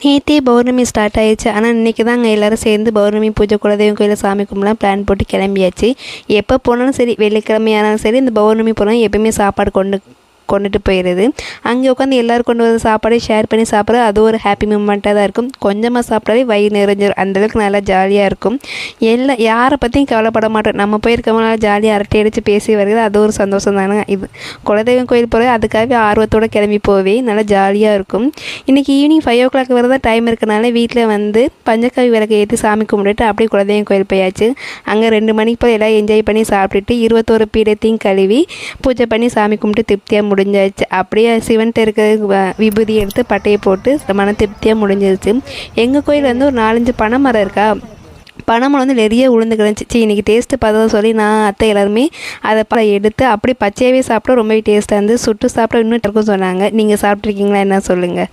நேற்றே பௌர்ணமி ஸ்டார்ட் ஆயிடுச்சு. ஆனால் இன்றைக்கி தான் அங்கே எல்லோரும் சேர்ந்து பௌர்ணமி பூஜை குலதெய்வம் கோயிலில் சாமி கும்பிடலாம் பிளான் போட்டு கிளம்பியாச்சு. எப்போ போனாலும் சரி, வெள்ளிக்கிழமையானாலும் சரி, இந்த பௌர்ணமி போனாலும் எப்பயுமே சாப்பாடு கொண்டுட்டு போயிடுது. அங்கே உட்காந்து எல்லோரும் கொண்டு வர சாப்பாடை ஷேர் பண்ணி சாப்பிட்றது அது ஒரு ஹாப்பி மூமெண்ட்டாக தான் இருக்கும். கொஞ்சமாக சாப்பிட்டாலே வயிறு நிறைஞ்சிடும். அந்தளவுக்கு நல்லா ஜாலியாக இருக்கும். யாரை பற்றியும் கவலைப்பட மாட்டோம். நம்ம போயிருக்கவங்களால ஜாலியாக அரட்டை அடித்து பேசி வருகிறது அது ஒரு சந்தோஷம் தானே. இது குலதெய்வம் கோயில் போகிறது அதுக்காகவே ஆர்வத்தோடு கிளம்பி போவே நல்லா ஜாலியாக இருக்கும். இன்றைக்கி ஈவினிங் 5 o'clock வரை தான் டைம் இருக்கனால வீட்டில் வந்து பஞ்சக்காவி விளக்கு ஏற்றி சாமி கும்பிட்டுட்டு அப்படியே குலதெய்வம் கோயில் போயாச்சு. அங்கே 2 மணிக்கு போய் எல்லாம் என்ஜாய் பண்ணி சாப்பிட்டுட்டு 21 பீடத்தையும் கழுவி பூஜை பண்ணி சாமி கும்பிட்டு திருப்தியாக முடிஞ்சாச்சு. அப்படியே சிவன்கிட்ட இருக்கிற விபூதி எடுத்து பட்டையை போட்டு மன திருப்தியாக முடிஞ்சிருச்சு. எங்கள் கோயில் வந்து ஒரு 4-5 பனை மரம் இருக்கா. பனைமரம் வந்து நிறைய உளுந்து கிடந்துச்சு. இன்றைக்கி டேஸ்ட்டு பார்த்ததை சொல்லி நான் அத்தை எல்லாருமே அதை எடுத்து அப்படி பச்சையாகவே சாப்பிட்டா ரொம்பவே டேஸ்ட்டாக இருந்து சுட்டு சாப்பிட்டா இன்னும் இருக்கும் சொன்னாங்க. நீங்கள் சாப்பிட்ருக்கீங்களா என்ன சொல்லுங்கள்.